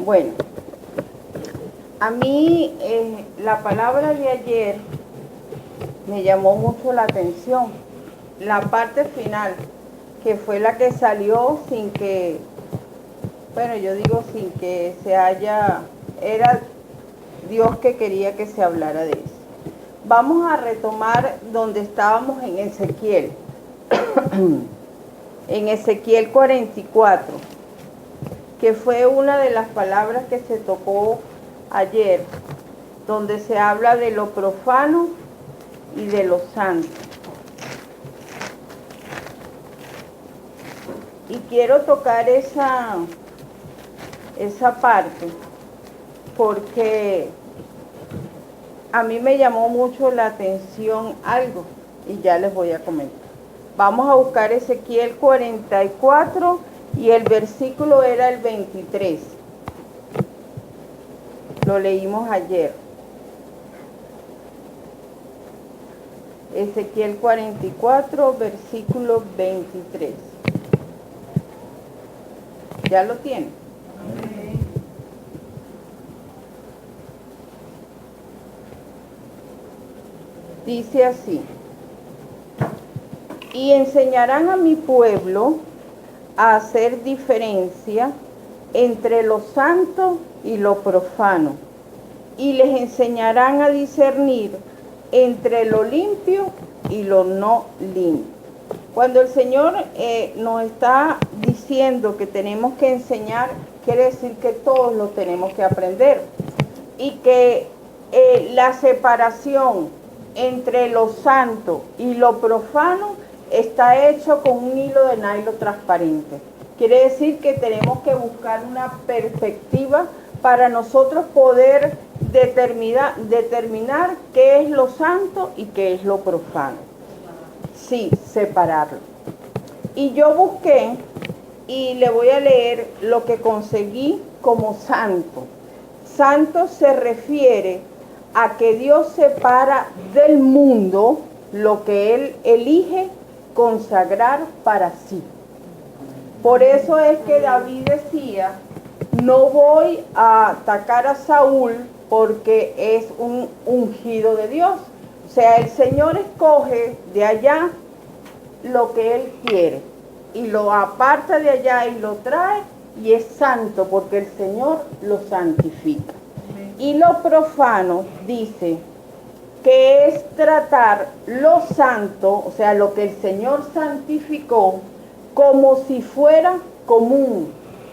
Bueno, a mí la palabra de ayer me llamó mucho la atención. La parte final, que fue la que salió sin que, bueno, yo digo sin que se haya, era Dios que quería que se hablara de eso. Vamos a retomar donde estábamos en Ezequiel, en Ezequiel 44, que fue una de las palabras que se tocó ayer, donde se habla de lo profano y de lo santo. Y quiero tocar esa parte porque a mí me llamó mucho la atención algo y ya les voy a comentar. Vamos a buscar Ezequiel 44 y el versículo era el 23. Lo leímos ayer. Ezequiel 44, versículo 23. ¿Ya lo tienen? Dice así: y enseñarán a mi pueblo a hacer diferencia entre lo santo y lo profano, y les enseñarán a discernir entre lo limpio y lo no limpio. Cuando el Señor nos está diciendo que tenemos que enseñar, quiere decir que todos lo tenemos que aprender, y que la separación entre lo santo y lo profano está hecho con un hilo de nylon transparente. Quiere decir que tenemos que buscar una perspectiva para nosotros poder determinar qué es lo santo y qué es lo profano. Sí, separarlo. Y yo busqué y le voy a leer lo que conseguí como santo. Santo se refiere a que Dios separa del mundo lo que Él elige consagrar para sí. Por eso es que David decía: no voy a atacar a Saúl porque es un ungido de Dios. O sea, el Señor escoge de allá lo que Él quiere y lo aparta de allá y lo trae, y es santo porque el Señor lo santifica. Y lo profano dice que es tratar lo santo, o sea, lo que el Señor santificó, como si fuera común.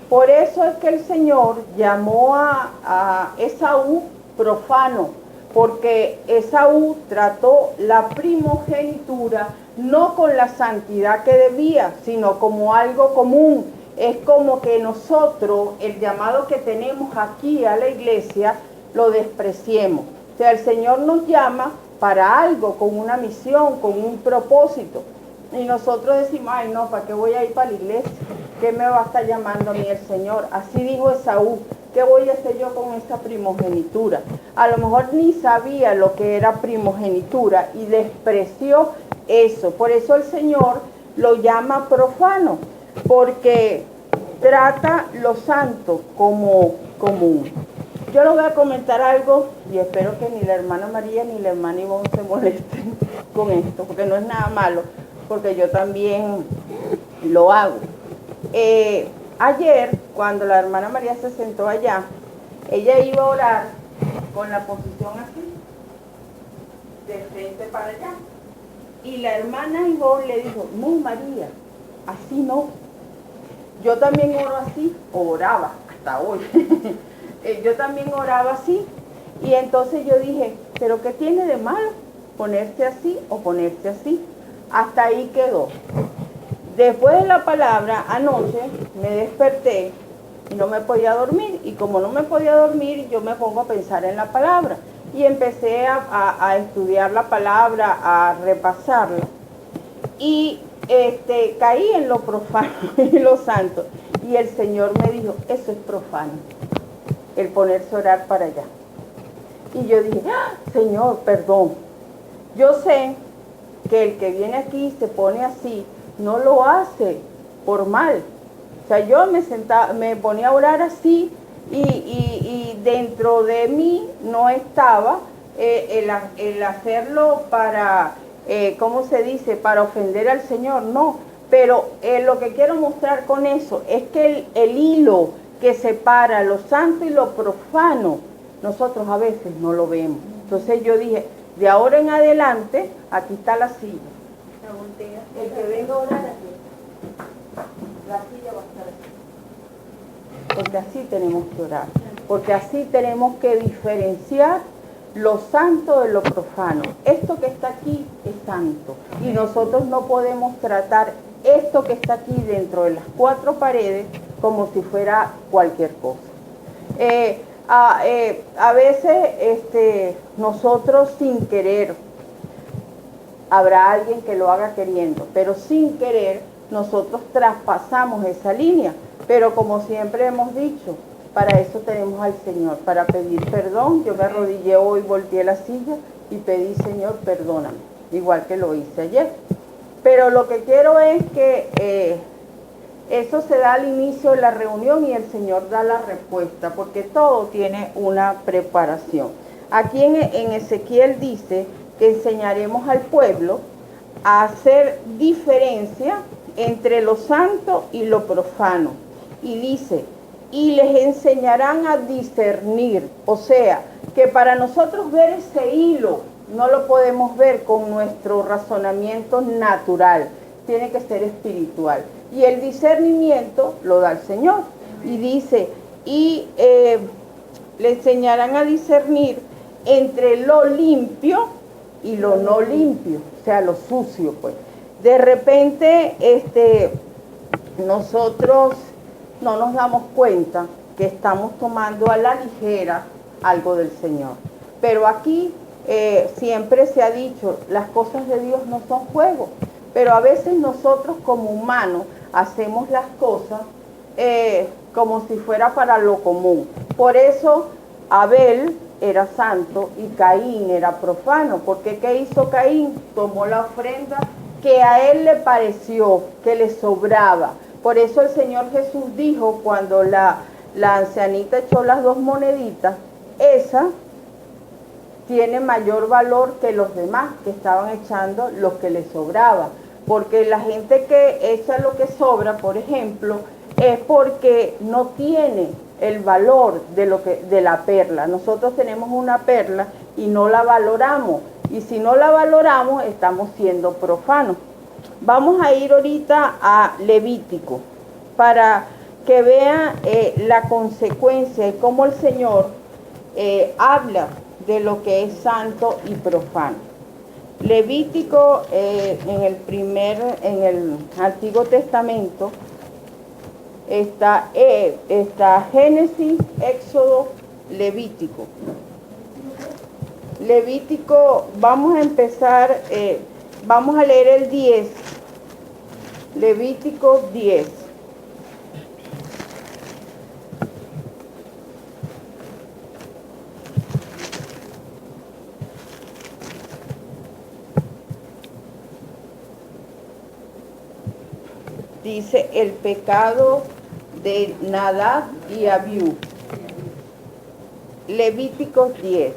Por eso es que el Señor llamó a Esaú profano, porque Esaú trató la primogenitura no con la santidad que debía, sino como algo común. Es como que nosotros, el llamado que tenemos aquí a la iglesia, lo despreciemos. O sea, el Señor nos llama para algo, con una misión, con un propósito. Y nosotros decimos: ay no, ¿para qué voy a ir para la iglesia? ¿Qué me va a estar llamando a mí el Señor? Así dijo Esaú: ¿qué voy a hacer yo con esta primogenitura? A lo mejor ni sabía lo que era primogenitura y despreció eso. Por eso el Señor lo llama profano, porque trata lo santo como común. Yo les voy a comentar algo y espero que ni la hermana María ni la hermana Ivonne se molesten con esto, porque no es nada malo, porque yo también lo hago. Ayer, cuando la hermana María se sentó allá, ella iba a orar con la posición así, de frente para allá. Y la hermana Ivonne le dijo: no, María, así no. Yo también oro así, oraba hasta hoy. Yo también oraba así. Y entonces yo dije: ¿pero qué tiene de malo ponerse así o ponerse así? Hasta ahí quedó. Después de la palabra, anoche me desperté y no me podía dormir. Y como no me podía dormir, yo me pongo a pensar en la palabra. Y empecé a estudiar la palabra, a repasarla. Y caí en lo profano y lo santo. Y el Señor me dijo: eso es profano, el ponerse a orar para allá. Y yo dije: ¡ah, Señor, perdón! Yo sé que el que viene aquí y se pone así, no lo hace por mal. O sea, yo me ponía a orar así y dentro de mí no estaba el hacerlo para, ¿cómo se dice?, para ofender al Señor, no. Pero lo que quiero mostrar con eso es que el hilo que separa lo santo y lo profano, nosotros a veces no lo vemos. Entonces yo dije, de ahora en adelante, aquí está la silla. El que venga a orar aquí, la silla va a estar aquí. Porque así tenemos que orar. Porque así tenemos que diferenciar lo santo de lo profano. Esto que está aquí es santo. Y nosotros no podemos tratar esto que está aquí dentro de las cuatro paredes como si fuera cualquier cosa. A veces nosotros sin querer, habrá alguien que lo haga queriendo, pero sin querer nosotros traspasamos esa línea. Pero como siempre hemos dicho, para eso tenemos al Señor, para pedir perdón. Yo me arrodillé hoy, volteé la silla y pedí, Señor, perdóname, igual que lo hice ayer. Pero lo que quiero es que eso se da al inicio de la reunión y el Señor da la respuesta, porque todo tiene una preparación. Aquí en Ezequiel dice que enseñaremos al pueblo a hacer diferencia entre lo santo y lo profano. Y dice, y les enseñarán a discernir. O sea, que para nosotros ver ese hilo, no lo podemos ver con nuestro razonamiento natural. Tiene que ser espiritual. Y el discernimiento lo da el Señor. Y dice, y le enseñarán a discernir entre lo limpio y lo no limpio, o sea, lo sucio, pues. De repente, nosotros no nos damos cuenta que estamos tomando a la ligera algo del Señor. Pero aquí siempre se ha dicho, las cosas de Dios no son juego. Pero a veces nosotros como humanos hacemos las cosas como si fuera para lo común. Por eso Abel era santo y Caín era profano. Porque ¿qué hizo Caín? Tomó la ofrenda que a él le pareció, que le sobraba. Por eso el Señor Jesús dijo, cuando la ancianita echó las 2 moneditas, esa tiene mayor valor que los demás que estaban echando lo que les sobraba. Porque la gente que echa lo que sobra, por ejemplo, es porque no tiene el valor de la perla. Nosotros tenemos una perla y no la valoramos. Y si no la valoramos, estamos siendo profanos. Vamos a ir ahorita a Levítico para que vean la consecuencia y cómo el Señor habla de lo que es santo y profano. Levítico en el Antiguo Testamento está Génesis, Éxodo, Levítico. Levítico, vamos a empezar, vamos a leer el 10, Levítico 10. Dice el pecado de Nadab y Abiú. Levítico 10.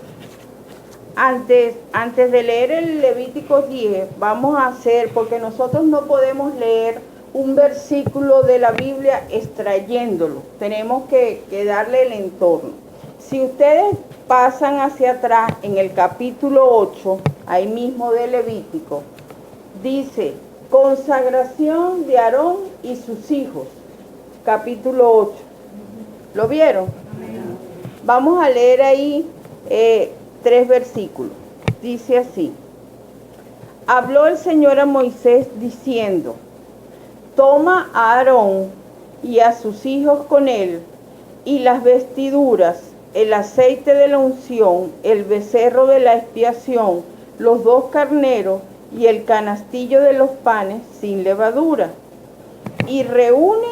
Antes de leer el Levítico 10, vamos a hacer, porque nosotros no podemos leer un versículo de la Biblia extrayéndolo. Tenemos que darle el entorno. Si ustedes pasan hacia atrás en el capítulo 8, ahí mismo de Levítico, dice, consagración de Aarón y sus hijos, capítulo 8. ¿Lo vieron? Vamos a leer ahí 3 versículos. Dice así: habló el Señor a Moisés diciendo, toma a Aarón y a sus hijos con él, y las vestiduras, el aceite de la unción, el becerro de la expiación, los 2 carneros, y el canastillo de los panes sin levadura, y reúne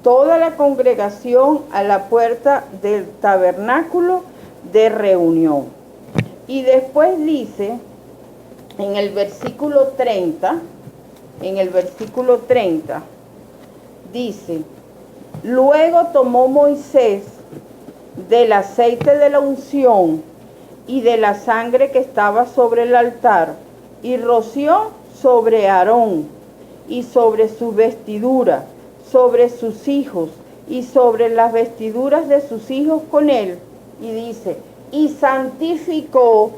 toda la congregación a la puerta del tabernáculo de reunión. Y después dice, en el versículo 30, dice, luego tomó Moisés del aceite de la unción y de la sangre que estaba sobre el altar, y roció sobre Aarón y sobre su vestidura, sobre sus hijos y sobre las vestiduras de sus hijos con él. Y dice, y santificó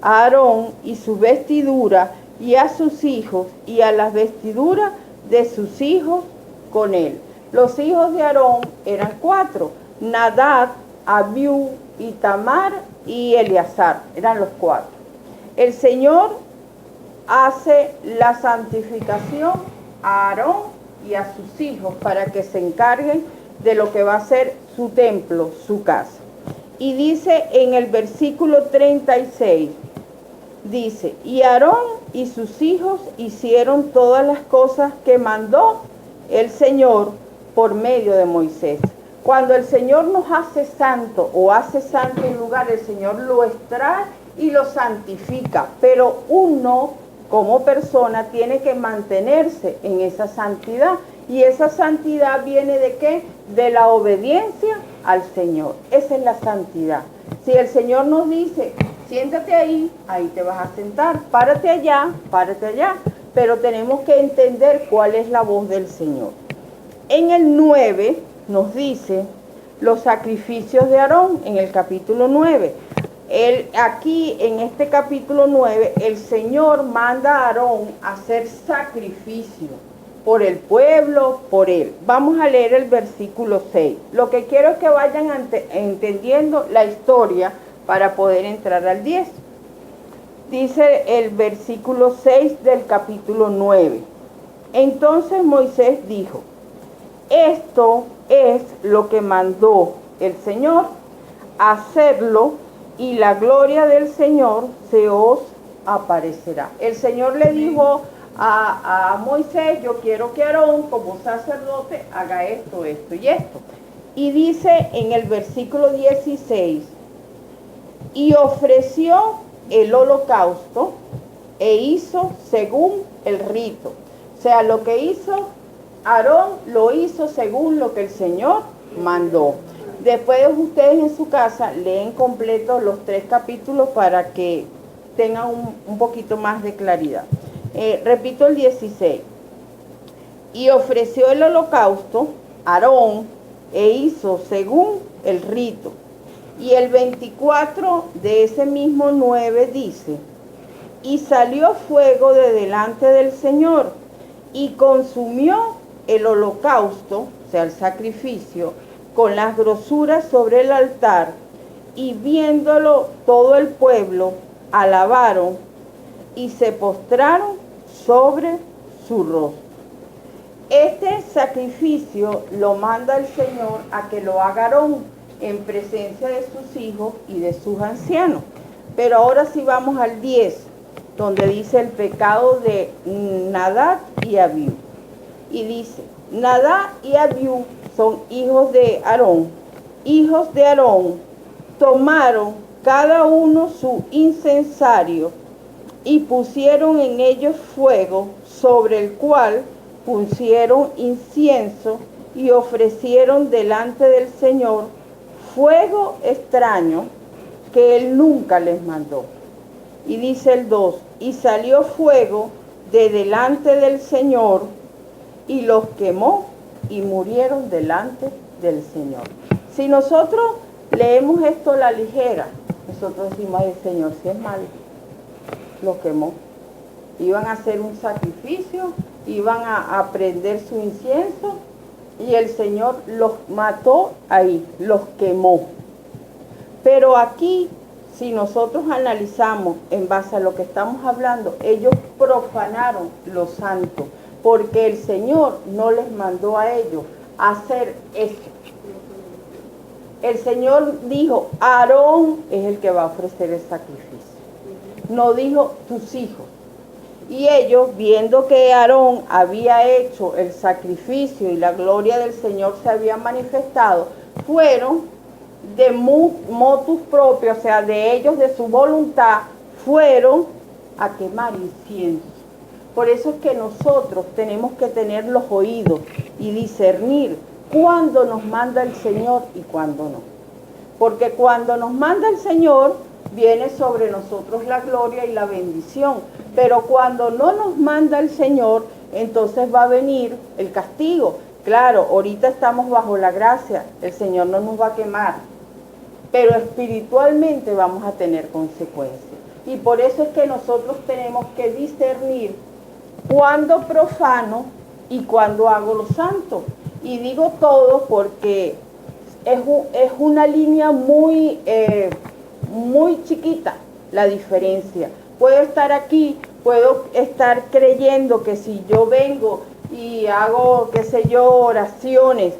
a Aarón y su vestidura y a sus hijos y a las vestiduras de sus hijos con él. Los hijos de Aarón eran 4, Nadab, Abiú, Itamar y Eleazar, eran los 4. El Señor hace la santificación a Aarón y a sus hijos para que se encarguen de lo que va a ser su templo, su casa. Y dice en el versículo 36, dice, y Aarón y sus hijos hicieron todas las cosas que mandó el Señor por medio de Moisés. Cuando el Señor nos hace santo o hace santo un lugar, el Señor lo extrae y lo santifica, pero uno como persona tiene que mantenerse en esa santidad. Y esa santidad viene ¿de qué? De la obediencia al Señor. Esa es la santidad. Si el Señor nos dice, siéntate ahí, ahí te vas a sentar, párate allá, pero tenemos que entender cuál es la voz del Señor. En el 9 nos dice los sacrificios de Aarón, en el capítulo 9. Aquí en este capítulo 9, el Señor manda a Aarón a hacer sacrificio por el pueblo, por él. Vamos a leer el versículo 6. Lo que quiero es que vayan entendiendo la historia para poder entrar al 10. Dice el versículo 6 del capítulo 9. Entonces Moisés dijo, esto es lo que mandó el Señor, hacerlo, y la gloria del Señor se os aparecerá. El Señor le dijo a Moisés, yo quiero que Aarón como sacerdote haga esto, esto y esto. Y dice en el versículo 16, y ofreció el holocausto e hizo según el rito. O sea, lo que hizo Aarón lo hizo según lo que el Señor mandó. Después ustedes en su casa leen completo los 3 capítulos para que tengan un poquito más de claridad. Repito el 16. Y ofreció el holocausto Aarón e hizo según el rito. Y el 24 de ese mismo 9 dice, y salió fuego de delante del Señor y consumió el holocausto, o sea el sacrificio, con las grosuras sobre el altar, y viéndolo todo el pueblo, alabaron y se postraron sobre su rostro. Este sacrificio lo manda el Señor a que lo haga Aarón en presencia de sus hijos y de sus ancianos. Pero ahora sí vamos al 10, donde dice el pecado de Nadab y Abiú. Y dice, Nadab y Abiú son hijos de Aarón. Hijos de Aarón tomaron cada uno su incensario y pusieron en ellos fuego, sobre el cual pusieron incienso y ofrecieron delante del Señor fuego extraño que él nunca les mandó. Y dice el 2, y salió fuego de delante del Señor y los quemó y murieron delante del Señor. Si nosotros leemos esto a la ligera, nosotros decimos, ay, el Señor si es malo, los quemó. Iban a hacer un sacrificio, iban a prender su incienso y el Señor los mató ahí, los quemó. Pero aquí, si nosotros analizamos en base a lo que estamos hablando, ellos profanaron lo santo, porque el Señor no les mandó a ellos hacer eso. El Señor dijo, Aarón es el que va a ofrecer el sacrificio. No dijo tus hijos. Y ellos, viendo que Aarón había hecho el sacrificio y la gloria del Señor se había manifestado, fueron de motus propio, o sea, de ellos, de su voluntad, fueron a quemar incienso. Por eso es que nosotros tenemos que tener los oídos y discernir cuándo nos manda el Señor y cuándo no. porque cuando nos manda el Señor, viene sobre nosotros la gloria y la bendición. Pero cuando no nos manda el Señor, entonces va a venir el castigo. Claro, ahorita estamos bajo la gracia, el Señor no nos va a quemar, pero espiritualmente vamos a tener consecuencias. Y por eso es que nosotros tenemos que discernir cuándo profano y cuándo hago lo santo. Y digo todo porque es una línea muy chiquita la diferencia. Puedo estar aquí, puedo estar creyendo que si yo vengo y hago, qué sé yo, oraciones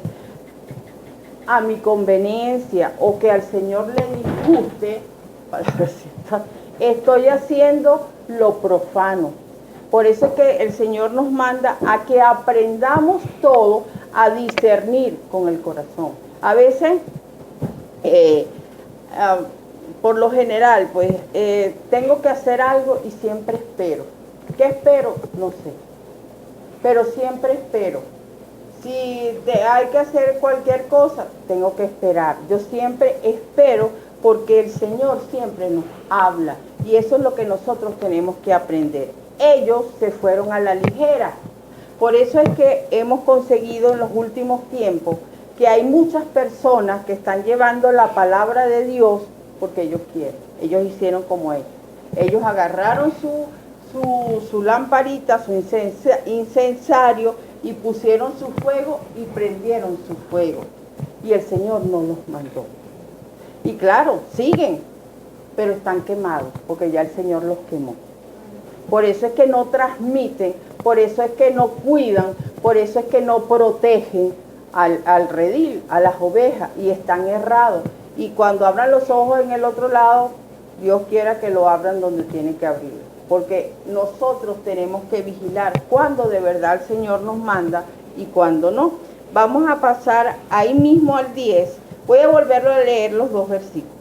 a mi conveniencia o que al Señor le disguste, estoy haciendo lo profano. Por eso es que el Señor nos manda a que aprendamos todo a discernir con el corazón. A veces, por lo general, pues tengo que hacer algo y siempre espero. ¿Qué espero? No sé. Pero siempre espero. Si hay que hacer cualquier cosa, tengo que esperar. Yo siempre espero porque el Señor siempre nos habla. Y eso es lo que nosotros tenemos que aprender. Ellos se fueron a la ligera. Por eso es que hemos conseguido en los últimos tiempos que hay muchas personas que están llevando la palabra de Dios porque ellos quieren. Ellos hicieron como ellos. Ellos agarraron su lamparita, su incensario y pusieron su fuego y prendieron su fuego. Y el Señor no los mandó. Y claro, siguen, pero están quemados porque ya el Señor los quemó. Por eso es que no transmiten, por eso es que no cuidan, por eso es que no protegen al redil, a las ovejas, y están errados. Y cuando abran los ojos en el otro lado, Dios quiera que lo abran donde tienen que abrir. Porque nosotros tenemos que vigilar cuando de verdad el Señor nos manda y cuando no. Vamos a pasar ahí mismo al 10. Voy a volverlo a leer los dos versículos.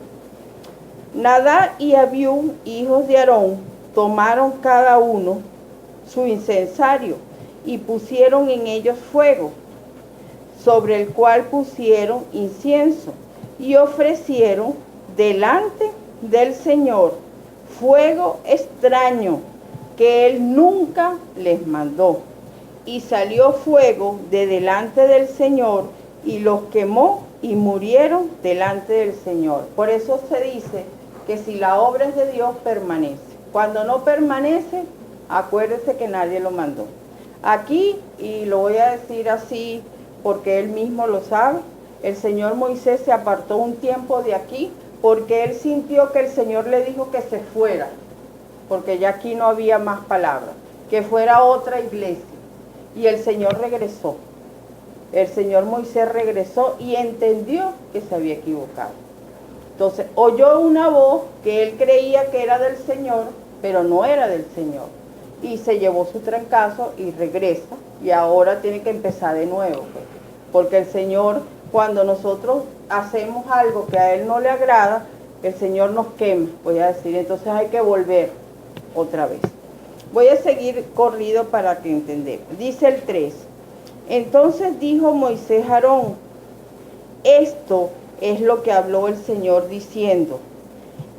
Nadab y Abiú, hijos de Aarón, tomaron cada uno su incensario y pusieron en ellos fuego, sobre el cual pusieron incienso y ofrecieron delante del Señor fuego extraño que Él nunca les mandó. Y salió fuego de delante del Señor y los quemó y murieron delante del Señor. Por eso se dice que si la obra es de Dios, permanece. Cuando no permanece, acuérdese que nadie lo mandó. Aquí, y lo voy a decir así porque él mismo lo sabe, el Señor Moisés se apartó un tiempo de aquí porque él sintió que el Señor le dijo que se fuera, porque ya aquí no había más palabras, que fuera a otra iglesia. Y el Señor regresó. El Señor Moisés regresó y entendió que se había equivocado. Entonces oyó una voz que él creía que era del Señor, pero no era del Señor. Y se llevó su trancazo y regresa. Y ahora tiene que empezar de nuevo. Pues. Porque el Señor, cuando nosotros hacemos algo que a Él no le agrada, el Señor nos quema, voy a decir. Entonces hay que volver otra vez. Voy a seguir corrido para que entendamos. Dice el 3. Entonces dijo Moisés a Aarón, esto es lo que habló el Señor diciendo,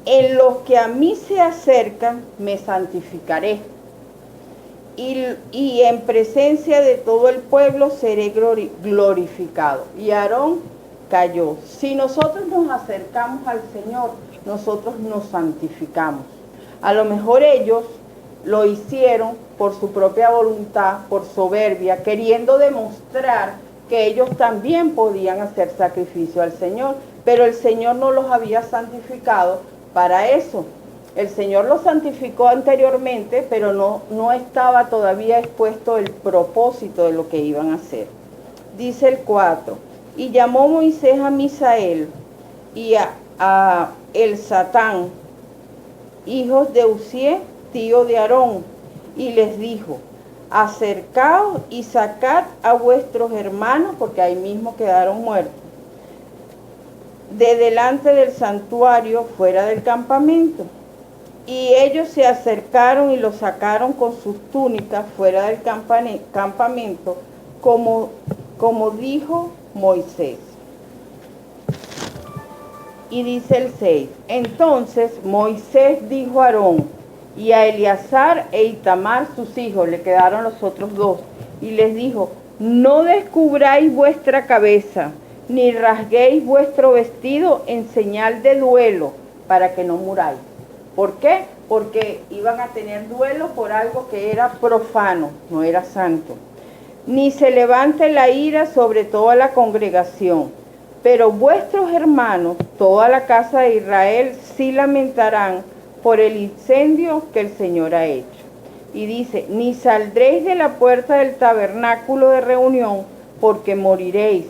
en los que a mí se acercan me santificaré y en presencia de todo el pueblo seré glorificado. Y Aarón cayó. Si nosotros nos acercamos al Señor, nosotros nos santificamos. A lo mejor ellos lo hicieron por su propia voluntad, por soberbia, queriendo demostrar que ellos también podían hacer sacrificio al Señor, pero el Señor no los había santificado para eso. El Señor los santificó anteriormente, pero no estaba todavía expuesto el propósito de lo que iban a hacer. Dice el 4, y llamó Moisés a Misael y a Elsatán, hijos de Uziel, tío de Aarón, y les dijo, acercaos y sacad a vuestros hermanos, porque ahí mismo quedaron muertos, de delante del santuario fuera del campamento. Y ellos se acercaron y los sacaron con sus túnicas fuera del campamento, como dijo Moisés. Y dice el 6, entonces Moisés dijo a Aarón y a Eleazar e Itamar sus hijos, le quedaron los otros dos, y les dijo, no descubráis vuestra cabeza, ni rasguéis vuestro vestido en señal de duelo, para que no muráis. ¿Por qué? Porque iban a tener duelo por algo que era profano, no era santo. Ni se levante la ira sobre toda la congregación, pero vuestros hermanos, toda la casa de Israel, sí lamentarán por el incendio que el Señor ha hecho. Y dice, ni saldréis de la puerta del tabernáculo de reunión, porque moriréis,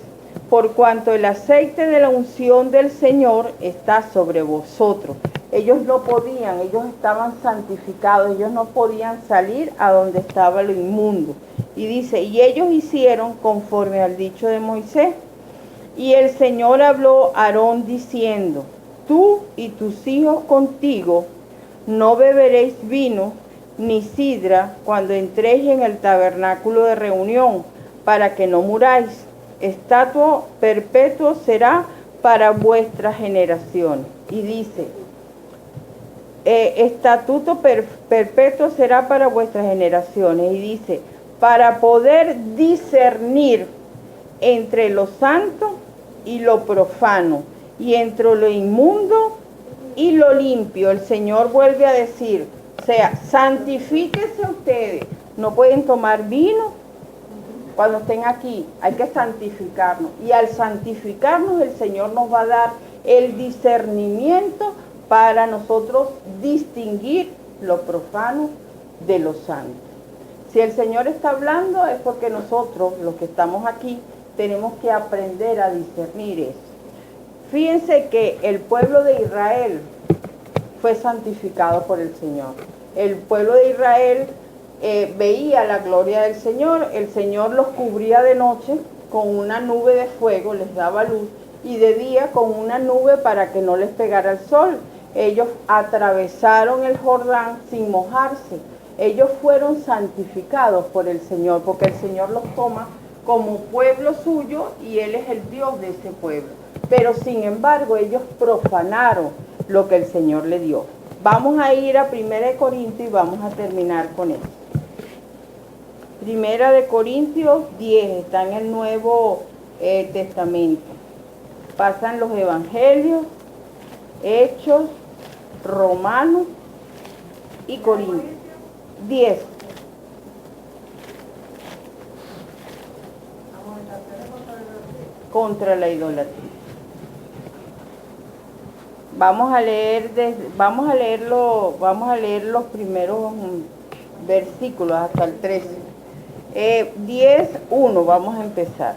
por cuanto el aceite de la unción del Señor está sobre vosotros. Ellos no podían, ellos estaban santificados, ellos no podían salir a donde estaba lo inmundo. Y dice, y ellos hicieron conforme al dicho de Moisés. Y el Señor habló a Aarón diciendo, tú y tus hijos contigo no beberéis vino ni sidra cuando entréis en el tabernáculo de reunión, para que no muráis. Estatuto perpetuo será para vuestras generaciones. Y dice, estatuto perpetuo será para vuestras generaciones. Y dice, para poder discernir entre lo santo y lo profano, y entre lo inmundo y lo limpio. El Señor vuelve a decir, o sea, santifíquense ustedes. No pueden tomar vino cuando estén aquí, hay que santificarnos. Y al santificarnos, el Señor nos va a dar el discernimiento para nosotros distinguir lo profano de lo santo. Si el Señor está hablando es porque nosotros, los que estamos aquí, tenemos que aprender a discernir eso. Fíjense que el pueblo de Israel fue santificado por el Señor. El pueblo de Israel veía la gloria del Señor. El Señor los cubría de noche con una nube de fuego, les daba luz, y de día con una nube para que no les pegara el sol. Ellos atravesaron el Jordán sin mojarse. Ellos fueron santificados por el Señor, porque el Señor los toma como pueblo suyo y Él es el Dios de ese pueblo. Pero sin embargo ellos profanaron lo que el Señor le dio. Vamos a ir a 1 Corintios y vamos a terminar con eso. 1 Corintios 10, está en el Nuevo Testamento. Pasan los Evangelios, Hechos, Romanos y Corintios. 10. Contra la idolatría. Vamos a leer los primeros versículos hasta el 13. 10:1 vamos a empezar.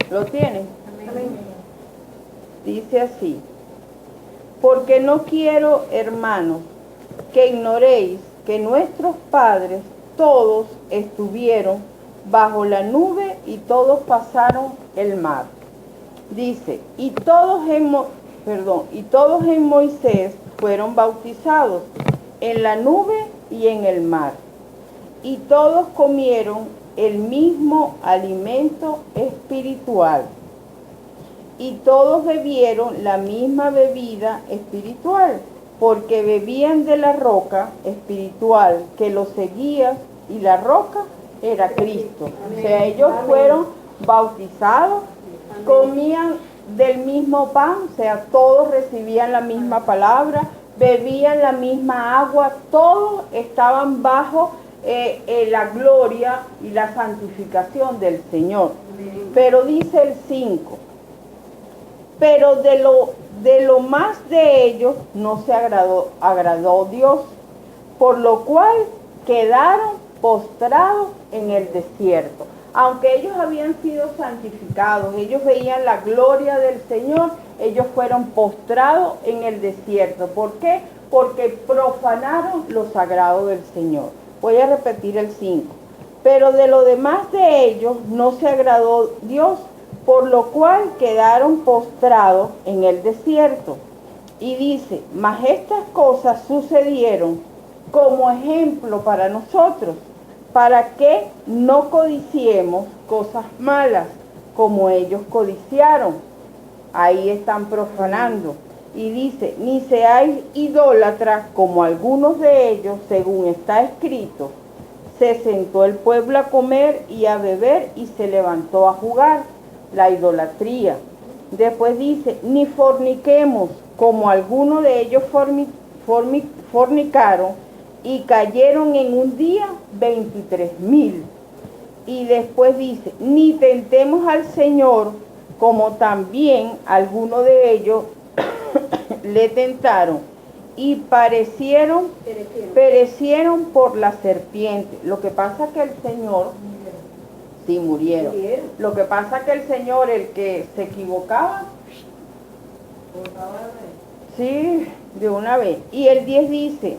¿Lo tienen? Amén. Dice así: porque no quiero, hermanos, que ignoréis que nuestros padres todos estuvieron bajo la nube y todos pasaron el mar. Dice, y todos en Moisés fueron bautizados en la nube y en el mar. Y todos comieron el mismo alimento espiritual. Y todos bebieron la misma bebida espiritual, porque bebían de la roca espiritual que los seguía, y la roca era Cristo. O sea, ellos fueron bautizados, comían del mismo pan, o sea, todos recibían la misma palabra, bebían la misma agua, todos estaban bajo la gloria y la santificación del Señor. Pero dice el 5, pero de lo más de ellos no se agradó Dios, por lo cual quedaron postrados en el desierto. Aunque ellos habían sido santificados, ellos veían la gloria del Señor, ellos fueron postrados en el desierto. ¿Por qué? Porque profanaron lo sagrado del Señor. Voy a repetir el 5. Pero de lo demás de ellos no se agradó Dios, por lo cual quedaron postrados en el desierto. Y dice, mas estas cosas sucedieron como ejemplo para nosotros, para que no codiciemos cosas malas, como ellos codiciaron. Ahí están profanando. Y dice, ni seáis idólatras como algunos de ellos, según está escrito. Se sentó el pueblo a comer y a beber y se levantó a jugar. La idolatría. Después dice, ni forniquemos como algunos de ellos fornicaron y cayeron en un día 23,000. Y después dice, ni tentemos al Señor como también algunos de ellos le tentaron y perecieron por la serpiente. Lo que pasa que el Señor, sí, murieron. Lo que pasa que el Señor, el que se equivocaba, sí, de una vez. Y el 10 dice,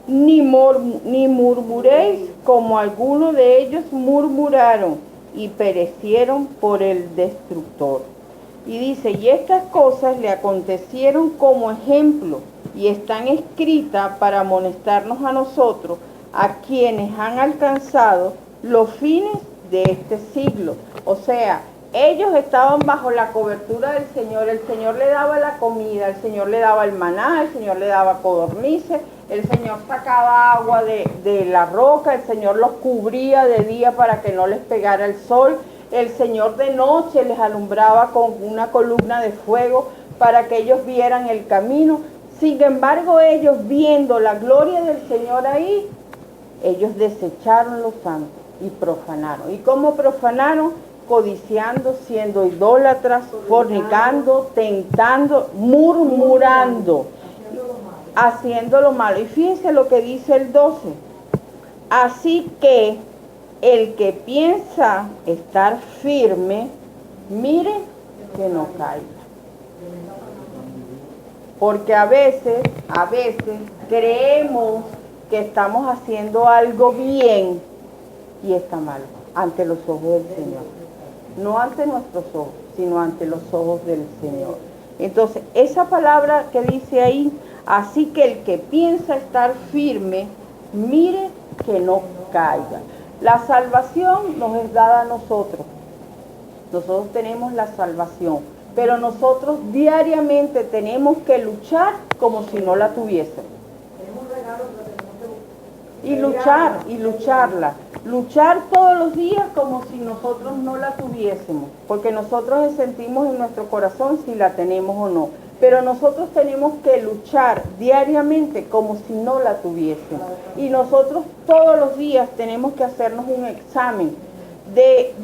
ni murmuréis como algunos de ellos murmuraron y perecieron por el destructor. Y dice, y estas cosas le acontecieron como ejemplo y están escritas para amonestarnos a nosotros, a quienes han alcanzado los fines de este siglo. O sea, ellos estaban bajo la cobertura del Señor. El Señor le daba la comida, el Señor le daba el maná, el Señor le daba codornices, el Señor sacaba agua de la roca, el Señor los cubría de día para que no les pegara el sol. El Señor de noche les alumbraba con una columna de fuego para que ellos vieran el camino. Sin embargo, ellos viendo la gloria del Señor ahí, ellos desecharon los santos y profanaron. ¿Y cómo profanaron? Codiciando, siendo idólatras, fornicando, tentando, murmurando, haciendo lo malo. Y fíjense lo que dice el 12. Así que el que piensa estar firme, mire que no caiga. Porque a veces creemos que estamos haciendo algo bien y está mal ante los ojos del Señor. No ante nuestros ojos, sino ante los ojos del Señor. Entonces, esa palabra que dice ahí, así que el que piensa estar firme, mire que no caiga. La salvación nos es dada a nosotros. Nosotros tenemos la salvación, pero nosotros diariamente tenemos que luchar como si no la tuviésemos. Y lucharla. Luchar todos los días como si nosotros no la tuviésemos, porque nosotros sentimos en nuestro corazón si la tenemos o no. Pero nosotros tenemos que luchar diariamente como si no la tuviésemos. Y nosotros todos los días tenemos que hacernos un examen de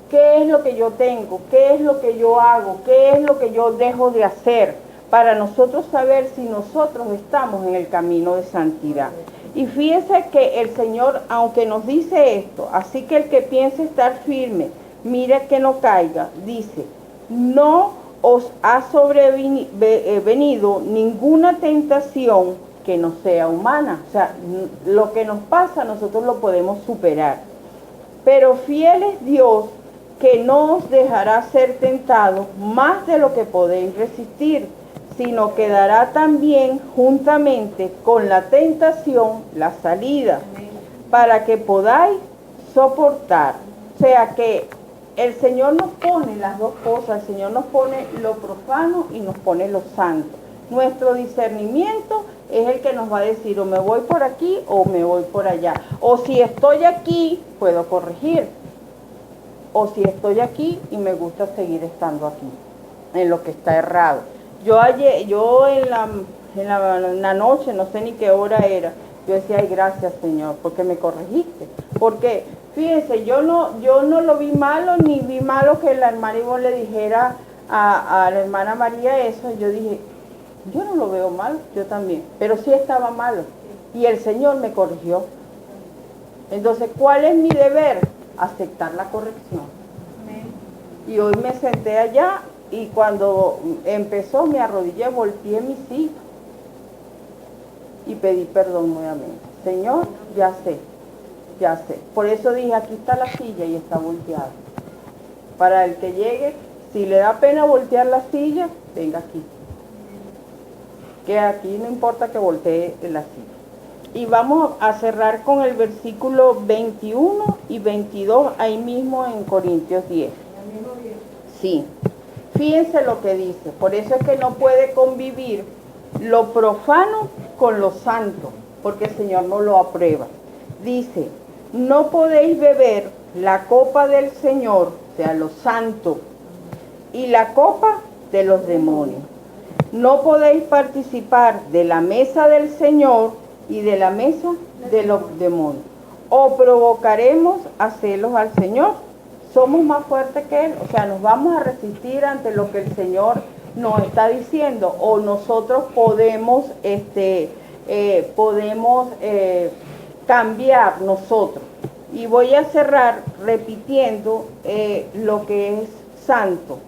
qué es lo que yo tengo, qué es lo que yo hago, qué es lo que yo dejo de hacer, para nosotros saber si nosotros estamos en el camino de santidad. Y fíjense que el Señor, aunque nos dice esto, así que el que piense estar firme, mire que no caiga, dice, no os ha sobrevenido ninguna tentación que no sea humana. O sea, lo que nos pasa nosotros lo podemos superar. Pero fiel es Dios, que no os dejará ser tentados más de lo que podéis resistir, sino que dará también juntamente con la tentación la salida, para que podáis soportar. O sea que el Señor nos pone las dos cosas, el Señor nos pone lo profano y nos pone lo santo. Nuestro discernimiento es el que nos va a decir o me voy por aquí o me voy por allá. O si estoy aquí, puedo corregir. O si estoy aquí y me gusta seguir estando aquí, en lo que está errado. Yo en la noche, no sé ni qué hora era, yo decía, ay, gracias Señor, porque me corregiste. Porque, fíjense, yo no lo vi malo, ni vi malo que la hermana Ivonne le dijera a la hermana María eso. Yo dije, yo no lo veo mal, yo también, pero sí estaba malo. Y el Señor me corrigió. Entonces, ¿cuál es mi deber? Aceptar la corrección. Y hoy me senté allá y cuando empezó me arrodillé, volteé mi silla y pedí perdón nuevamente. Señor, ya sé. Por eso dije, aquí está la silla y está volteada. Para el que llegue, si le da pena voltear la silla, venga aquí. Que aquí no importa que voltee la silla. Y vamos a cerrar con el versículo 21 y 22, ahí mismo en Corintios 10. Sí, fíjense lo que dice. Por eso es que no puede convivir lo profano con lo santo, porque el Señor no lo aprueba. Dice, no podéis beber la copa del Señor, o sea, lo santo, y la copa de los demonios. No podéis participar de la mesa del Señor y de la mesa de los demonios. O provocaremos a celos al Señor. Somos más fuertes que Él. O sea, nos vamos a resistir ante lo que el Señor nos está diciendo. O nosotros podemos, cambiar nosotros. Y voy a cerrar repitiendo lo que es santo.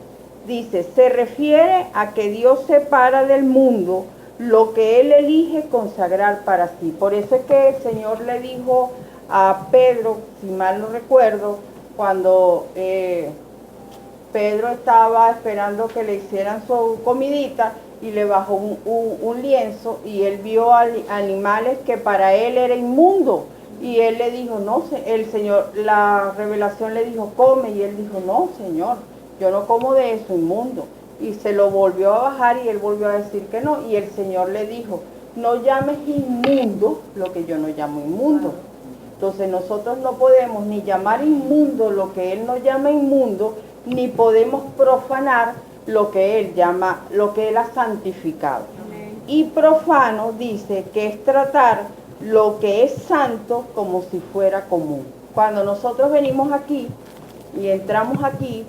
Dice, se refiere a que Dios separa del mundo lo que Él elige consagrar para sí. Por eso es que el Señor le dijo a Pedro, si mal no recuerdo, cuando Pedro estaba esperando que le hicieran su comidita y le bajó un lienzo y él vio animales que para él era inmundo. Y él le dijo, no, el Señor, la revelación le dijo, come. Y él dijo, no, Señor, yo no como de eso, inmundo. Y se lo volvió a bajar y él volvió a decir que no. Y el Señor le dijo, no llames inmundo lo que yo no llamo inmundo. Entonces nosotros no podemos ni llamar inmundo lo que Él no llama inmundo, ni podemos profanar lo que Él llama, lo que Él ha santificado. Amén. Y profano dice que es tratar lo que es santo como si fuera común. Cuando nosotros venimos aquí y entramos aquí,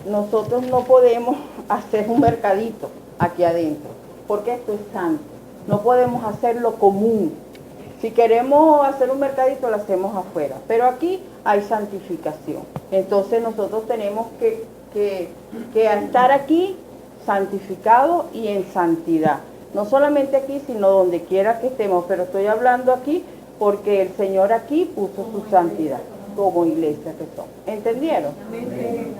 nosotros no podemos hacer un mercadito aquí adentro, porque esto es santo. No podemos hacerlo común. Si queremos hacer un mercadito, lo hacemos afuera. Pero aquí hay santificación. Entonces nosotros tenemos que estar aquí santificados y en santidad. No solamente aquí, sino donde quiera que estemos. Pero estoy hablando aquí porque el Señor aquí puso su santidad como iglesia que somos. ¿Entendieron? Amén.